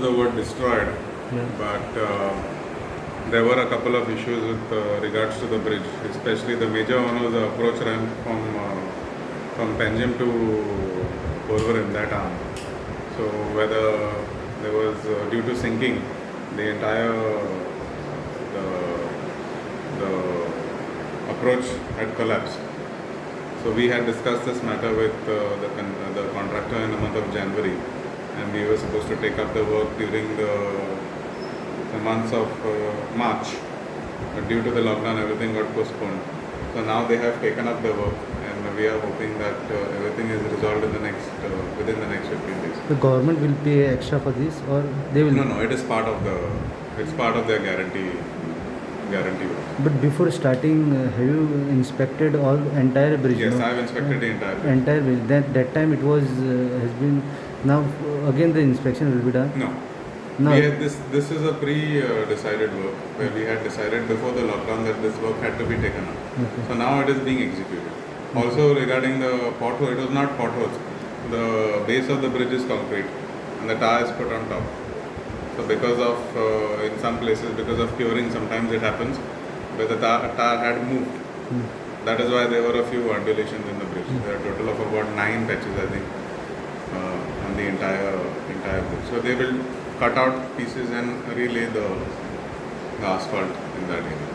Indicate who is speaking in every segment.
Speaker 1: the word destroyed,
Speaker 2: Yeah.
Speaker 1: but there were a couple of issues with regards to the bridge, especially the major one was the approach ramp from Panjim to Polvaram, that arm. So whether there was due to sinking, the entire the approach had collapsed. So we had discussed this matter with the contractor in the month of January, and we were supposed to take up the work during the months of March. But due to the lockdown, everything got postponed. So now they have taken up the work, and we are hoping that everything is resolved in the next within the next 15 days.
Speaker 2: The government will pay extra for this, or they will?
Speaker 1: No, it is part of their guarantee work.
Speaker 2: But before starting, have you inspected all entire bridge?
Speaker 1: Yes,
Speaker 2: no?
Speaker 1: I have inspected the entire bridge.
Speaker 2: Entire bridge. That time it was has been. Now again the inspection will be done.
Speaker 1: No.
Speaker 2: No.
Speaker 1: We had this is a pre-decided work where we had decided before the lockdown that this work had to be taken up.
Speaker 2: Okay.
Speaker 1: So now it is being executed. Also regarding the pothole, it was not potholes. The base of the bridge is concrete and the tar is put on top. So because of in some places because of curing, sometimes it happens where the tar had moved. That is why there were a few undulations in the bridge. There are a total of about 9 patches, I think, on the entire bridge. So they will cut out pieces and relay the asphalt in that area.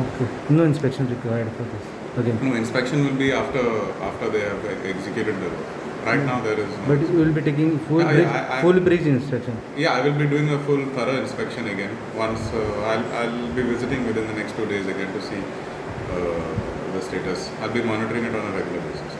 Speaker 2: Okay. No inspection required for this again.
Speaker 1: No, inspection will be after they have executed the work. Right now there is no.
Speaker 2: But you will be taking full
Speaker 1: Yeah,
Speaker 2: bridge,
Speaker 1: yeah,
Speaker 2: full bridge inspection.
Speaker 1: Yeah, I will be doing a full thorough inspection again. Once I'll be visiting within the next 2 days again to see the status. I'll be monitoring it on a regular basis.